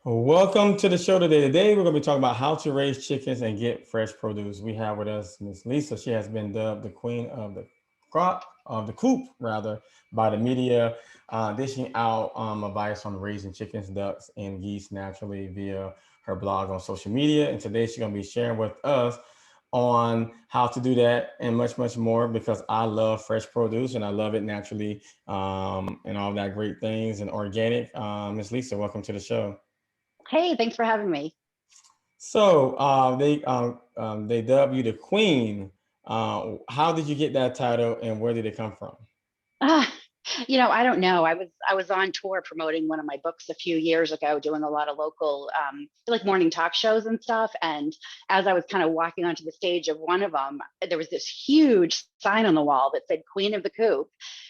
Welcome to the show today. Today, we're going to be talking about how to raise chickens and get fresh produce. We have with us Miss Lisa. She has been dubbed the queen of the coop, rather, by the media, dishing out advice on raising chickens, ducks, and geese naturally via her blog on social media. And today, she's going to be sharing with us on how to do that and much, much more because I love fresh produce and I love it naturally and all that great things and organic. Miss Lisa, welcome to the show. Hey, thanks for having me. So they dub you the queen. How did you get that title, and where did it come from? Ah, I don't know. I was on tour promoting one of my books a few years ago, doing a lot of local like morning talk shows and stuff. And as I was kind of walking onto the stage of one of them, there was this huge sign on the wall that said "Queen of the Coop,"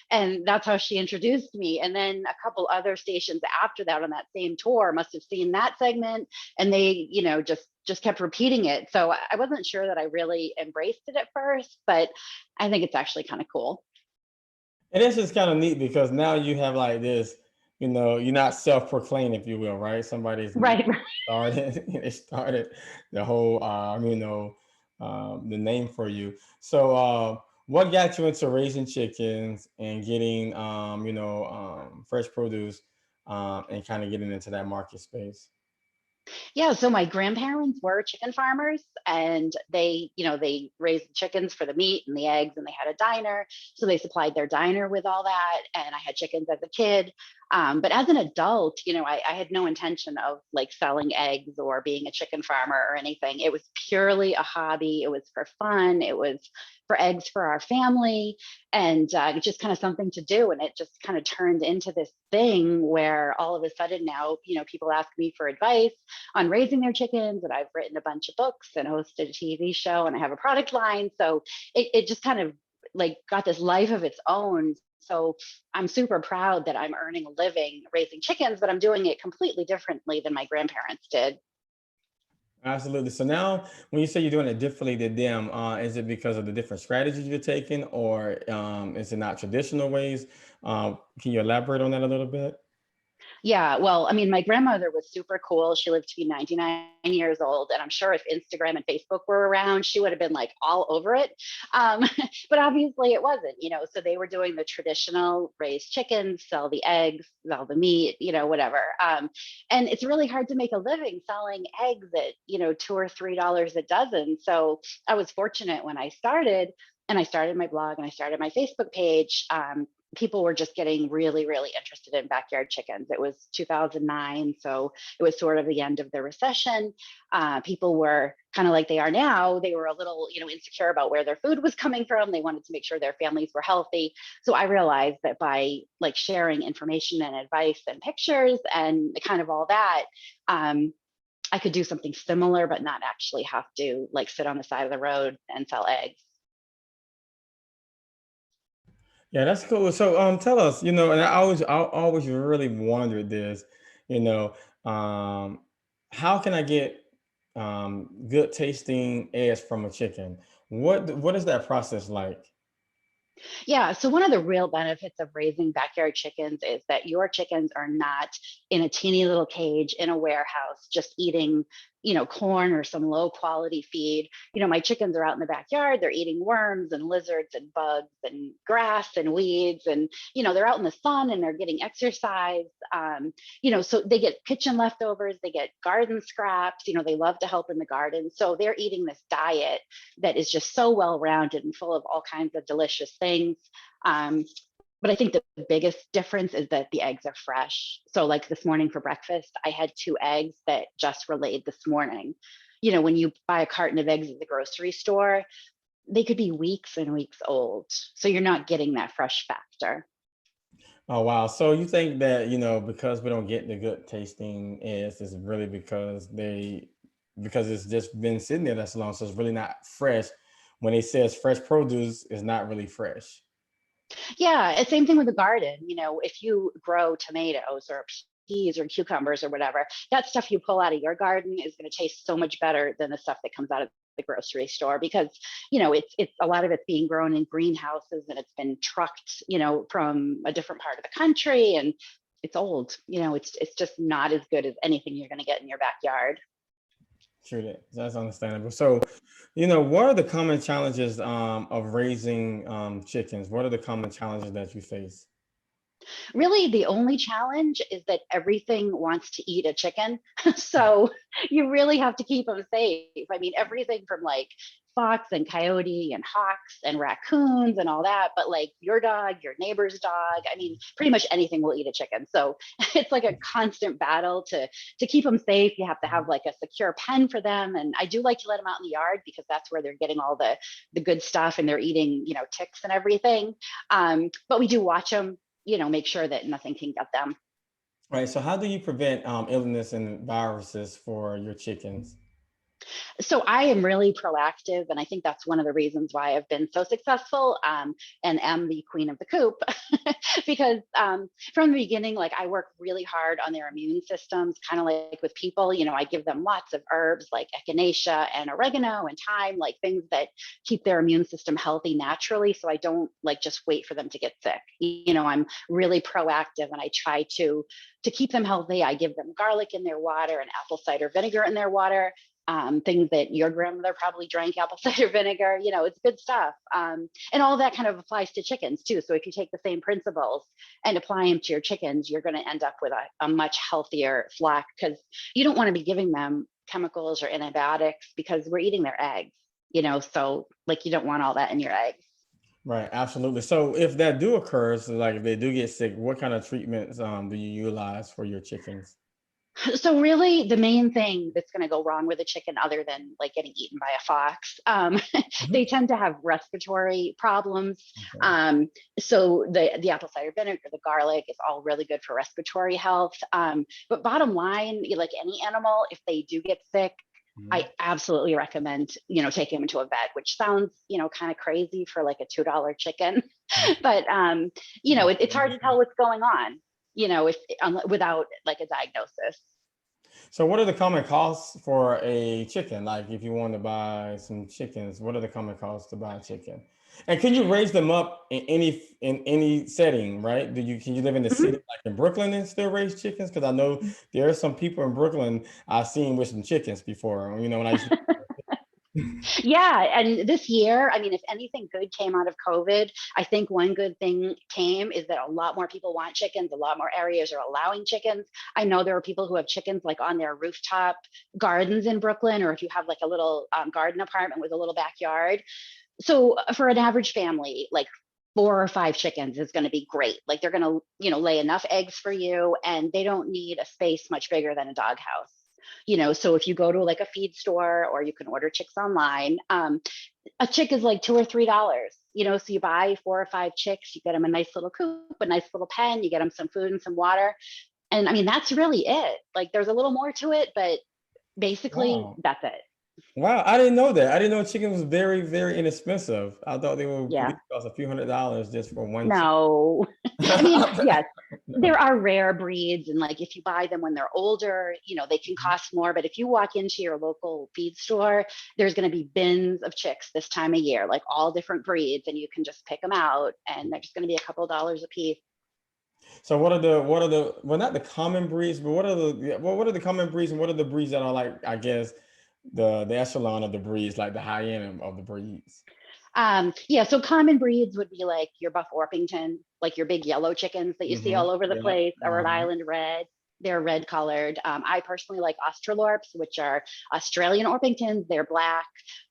and that's how she introduced me. And then a couple other stations after that on that same tour must have seen that segment, and they, just kept repeating it. So I wasn't sure that I really embraced it at first, but I think it's actually kind of cool. And this is kind of neat because now you have like this, you're not self-proclaimed, if you will, right? Somebody's Right. started, they started the whole, the name for you. So, what got you into raising chickens and getting, fresh produce, and kind of getting into that market space? Yeah, so my grandparents were chicken farmers and they raised chickens for the meat and the eggs and they had a diner. So they supplied their diner with all that. And I had chickens as a kid. But as an adult, I had no intention of like selling eggs or being a chicken farmer or anything. It was purely a hobby. It was for fun. It was for eggs for our family and just kind of something to do. And it just kind of turned into this thing where all of a sudden now, people ask me for advice on raising their chickens, and I've written a bunch of books and hosted a TV show and I have a product line. So it just kind of like got this life of its own. So I'm super proud that I'm earning a living raising chickens, but I'm doing it completely differently than my grandparents did. Absolutely. So now, when you say you're doing it differently than them, is it because of the different strategies you're taking, or is it not traditional ways? Can you elaborate on that a little bit? Yeah, well, I mean, my grandmother was super cool. She lived to be 99 years old. And I'm sure if Instagram and Facebook were around, she would have been like all over it. Um, but obviously it wasn't, so they were doing the traditional raise chickens, sell the eggs, sell the meat, whatever. And it's really hard to make a living selling eggs at, $2 or $3 a dozen. So I was fortunate when I started. And I started my blog and I started my Facebook page. People were just getting really, really interested in backyard chickens. It was 2009, so it was sort of the end of the recession. People were kind of like they are now. They were a little, insecure about where their food was coming from. They wanted to make sure their families were healthy. So I realized that by like sharing information and advice and pictures and kind of all that, I could do something similar, but not actually have to like sit on the side of the road and sell eggs. Yeah, that's cool. So, tell us, and I always really wondered this, you know, um, how can I get good tasting eggs from a chicken? What is that process like? Yeah. So one of the real benefits of raising backyard chickens is that your chickens are not in a teeny little cage in a warehouse just eating, corn or some low quality feed. My chickens are out in the backyard. They're eating worms and lizards and bugs and grass and weeds. And, they're out in the sun and they're getting exercise. So they get kitchen leftovers, they get garden scraps, they love to help in the garden. So they're eating this diet that is just so well rounded and full of all kinds of delicious things. Um, but I think the biggest difference is that the eggs are fresh. So, like this morning for breakfast, I had two eggs that just were laid this morning. When you buy a carton of eggs at the grocery store, they could be weeks and weeks old. So, you're not getting that fresh factor. Oh wow! So you think that because we don't get the good tasting eggs, is really because it's just been sitting there that long, so it's really not fresh. When it says fresh produce, it's not really fresh. Yeah, it's same thing with the garden. If you grow tomatoes or peas or cucumbers or whatever, that stuff you pull out of your garden is going to taste so much better than the stuff that comes out of the grocery store because it's a lot of it's being grown in greenhouses and it's been trucked from a different part of the country and it's old. It's just not as good as anything you're going to get in your backyard. True that. That's understandable. So, what are the common challenges of raising chickens? What are the common challenges that you face? Really, the only challenge is that everything wants to eat a chicken. So you really have to keep them safe. I mean, everything from like fox and coyote and hawks and raccoons and all that, but like your dog, your neighbor's dog, I mean, pretty much anything will eat a chicken. So it's like a constant battle to keep them safe. You have to have like a secure pen for them. And I do like to let them out in the yard because that's where they're getting all the good stuff and they're eating, ticks and everything. But we do watch them, make sure that nothing can get them. Right. So, how do you prevent illness and viruses for your chickens? So I am really proactive, and I think that's one of the reasons why I've been so successful, and am the queen of the coop, because from the beginning, like I work really hard on their immune systems, kind of like with people. I give them lots of herbs like echinacea and oregano and thyme, like things that keep their immune system healthy naturally. So I don't like just wait for them to get sick. I'm really proactive, and I try to keep them healthy. I give them garlic in their water and apple cider vinegar in their water, things that your grandmother probably drank, apple cider vinegar. It's good stuff. And all that kind of applies to chickens too. So if you take the same principles and apply them to your chickens, you're going to end up with a much healthier flock, because you don't want to be giving them chemicals or antibiotics because we're eating their eggs, so like you don't want all that in your eggs. Right, absolutely. So, if that do occur, so like if they do get sick, what kind of treatments do you utilize for your chickens? So really, the main thing that's going to go wrong with a chicken, other than like getting eaten by a fox, Mhm. they tend to have respiratory problems. Okay. Um, so the apple cider vinegar, the garlic is all really good for respiratory health. But bottom line, like any animal, if they do get sick, I Mhm. absolutely recommend, taking them to a vet, which sounds, kind of crazy for like a $2 chicken, but it's hard to tell what's going on, if without like a diagnosis. So, what are the common costs for a chicken? Like, if you want to buy some chickens, what are the common costs to buy a chicken? And can you raise them up in any setting? Right? Can you live in the city Mhm. like in Brooklyn and still raise chickens? Because I know there are some people in Brooklyn I've seen with some chickens before. When I used to. Yeah, and this year, I mean, if anything good came out of COVID, I think one good thing came is that a lot more people want chickens, a lot more areas are allowing chickens. I know there are people who have chickens like on their rooftop gardens in Brooklyn, or if you have like a little garden apartment with a little backyard. So for an average family, like 4 or 5 chickens is going to be great. Like they're going to, lay enough eggs for you, and they don't need a space much bigger than a doghouse. So if you go to like a feed store, or you can order chicks online, a chick is like $2 or $3. So you buy 4 or 5 chicks, you get them a nice little coop, a nice little pen, you get them some food and some water, and I mean that's really it. Like there's a little more to it, but basically Wow. that's it. Wow, I didn't know that. I didn't know chicken was very, very inexpensive. I thought they would at Yeah. least cost a few $100s just for one chicken. No. I mean, yes, there are rare breeds, and like if you buy them when they're older, they can cost more. But if you walk into your local feed store, there's going to be bins of chicks this time of year, like all different breeds, and you can just pick them out, and they're just going to be a couple of dollars a piece. So what are the well, not the common breeds, but what are the yeah, well, what are the common breeds and what are the breeds that are like, I guess, the echelon of the breeds, like the high end of the breeds? Yeah, so common breeds would be like your Buff Orpington, like your big yellow chickens that you see all over the Yeah. place, a Rhode Island Red. They're red colored. I personally like Australorps, which are Australian Orpingtons. They're black.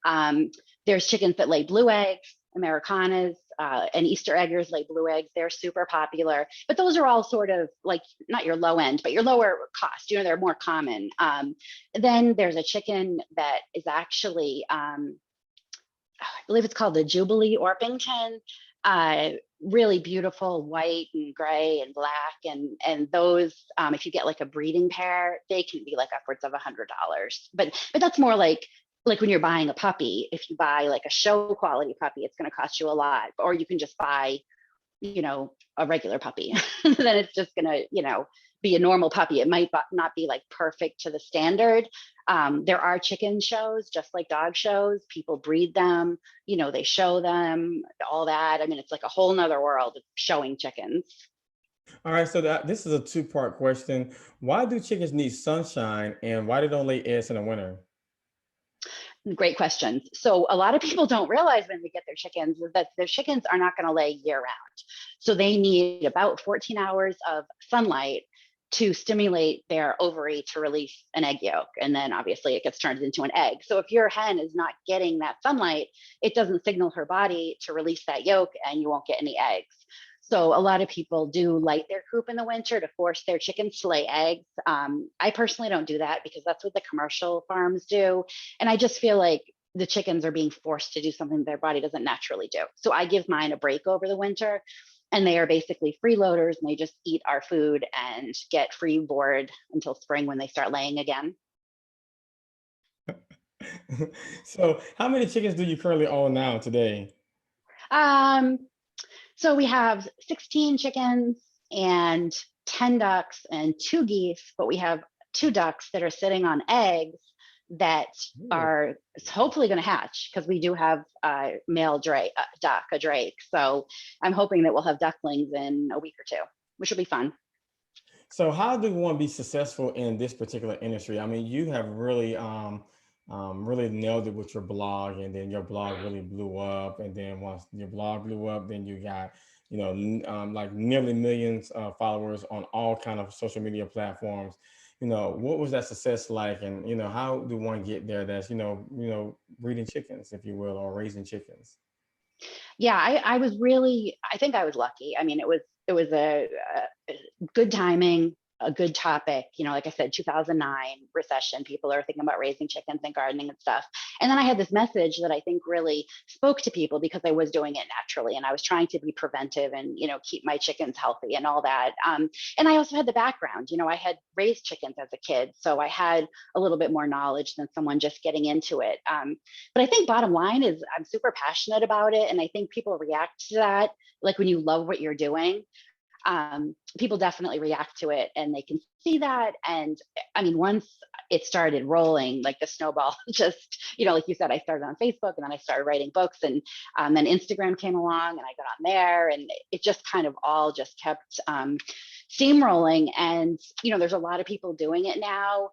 Um, there's chickens that lay blue eggs, Americanas, and Easter eggers lay blue eggs. They're super popular. But those are all sort of like not your low end, but your lower cost. They're more common. Then there's a chicken that is actually I believe it's called the Jubilee Orpington. Uh, Really beautiful white and gray and black, and those if you get like a breeding pair, they can be like upwards of $100. But that's more like when you're buying a puppy. If you buy like a show quality puppy, it's going to cost you a lot. Or you can just buy a regular puppy. Then it's just gonna, be a normal puppy. It might not be like perfect to the standard. There are chicken shows, just like dog shows. People breed them, they show them, all that. I mean, it's like a whole nother world of showing chickens. All right, so this is a two-part question. Why do chickens need sunshine, and why they don't lay eggs in the winter? Great questions. So a lot of people don't realize when they get their chickens is that their chickens are not going to lay year round. So they need about 14 hours of sunlight to stimulate their ovary to release an egg yolk. And then obviously it gets turned into an egg. So if your hen is not getting that sunlight, it doesn't signal her body to release that yolk and you won't get any eggs. So a lot of people do light their coop in the winter to force their chickens to lay eggs. I personally don't do that because that's what the commercial farms do. And I just feel like the chickens are being forced to do something their body doesn't naturally do. So I give mine a break over the winter, and they are basically freeloaders and they just eat our food and get free board until spring when they start laying again. So, how many chickens do you currently own now today? Um, so we have 16 chickens and 10 ducks and two geese, but we have two ducks that are sitting on eggs that Ooh. are hopefully going to hatch because we do have a male duck, a drake. So I'm hoping that we'll have ducklings in a week or two, which will be fun. So, how do one be successful in this particular industry? I mean, you have really, really nailed it with your blog, and then your blog really blew up. And then once your blog blew up, then you got, like nearly millions of followers on all kind of social media platforms. What was that success like, and how do one get there? That's breeding chickens, if you will, or raising chickens. Yeah, I was really, I think I was lucky. I mean, it was a good timing, a good topic. Like I said, 2009 recession, people are thinking about raising chickens and gardening and stuff. And then I had this message that I think really spoke to people because I was doing it naturally and I was trying to be preventive and, keep my chickens healthy and all that. And I also had the background, I had raised chickens as a kid. So I had a little bit more knowledge than someone just getting into it. But I think bottom line is I'm super passionate about it. And I think people react to that. Like when you love what you're doing, people definitely react to it and they can see that. And I mean, once it started rolling, like the snowball just, like you said, I started on Facebook and then I started writing books and then Instagram came along and I got on there and it just kind of all just kept steamrolling. And, there's a lot of people doing it now.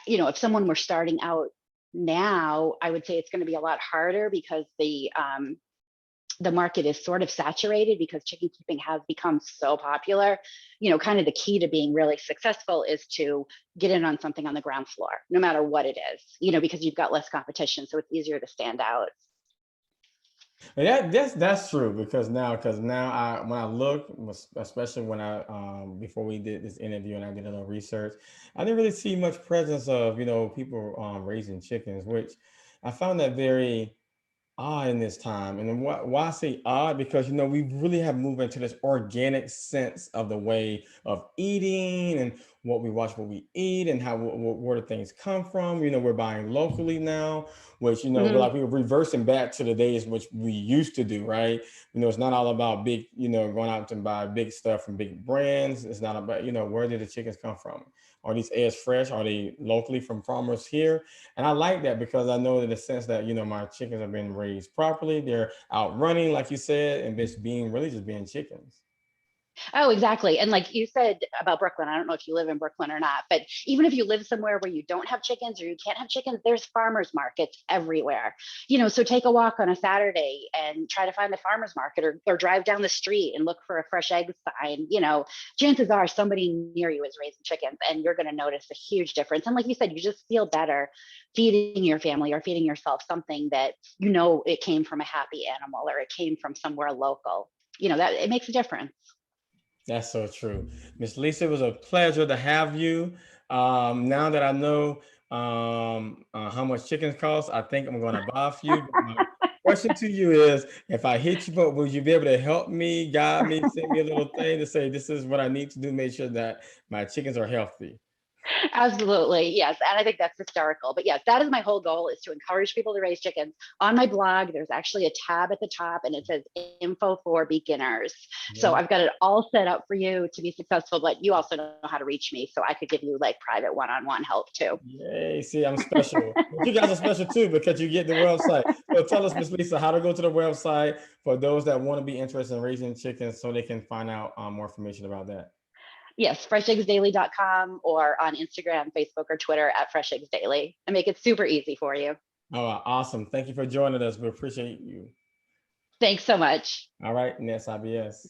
If someone were starting out now, I would say it's going to be a lot harder because the market is sort of saturated because chicken keeping has become so popular. Kind of the key to being really successful is to get in on something on the ground floor, no matter what it is, because you've got less competition. So it's easier to stand out. And that's true because now I when I look, especially when I before we did this interview and I did a little research, I didn't really see much presence of people raising chickens, which I found that very odd in this time. And then why I say odd? Because we really have moved into this organic sense of the way of eating and what we watch, what we eat, and how where the things come from. We're buying locally now, which we're Hmm. like we're reversing back to the days which we used to do, right? It's not all about big, going out and buy big stuff from big brands. It's not about where did the chickens come from? Are these eggs fresh? Are they locally from farmers here? And I like that because I know in the sense that, my chickens have been raised properly. They're out running, like you said, and just being really just being chickens. Oh, exactly. And like you said about Brooklyn, I don't know if you live in Brooklyn or not, but even if you live somewhere where you don't have chickens or you can't have chickens, there's farmers markets everywhere. So take a walk on a Saturday and try to find the farmers market or drive down the street and look for a fresh egg sign. Chances are somebody near you is raising chickens and you're going to notice a huge difference. And like you said, you just feel better feeding your family or feeding yourself something that it came from a happy animal or it came from somewhere local. That it makes a difference. That's so true. Miss Lisa, it was a pleasure to have you. Now that I know how much chickens cost, I think I'm going to buy a few. But my question to you is, if I hit you up, will you be able to help me, guide me, send me a little thing to say this is what I need to do, make sure that my chickens are healthy? Absolutely. Yes. And I think that's hysterical. But yes, that is my whole goal, is to encourage people to raise chickens. On my blog, there's actually a tab at the top and it says info for beginners. So Yeah. I've got it all set up for you to be successful, but you also know how to reach me. So I could give you like private one-on-one help too. Yay. See, I'm special. But you guys are special too because you get the website. So tell us, Miss Lisa, how to go to the website for those that want to be interested in raising chickens so they can find out more information about that. Yes, fresheggsdaily.com, or on Instagram, Facebook, or Twitter at Fresh Eggs Daily. I make it super easy for you. Oh, awesome. Thank you for joining us. We appreciate you. Thanks so much. All right, next IBS.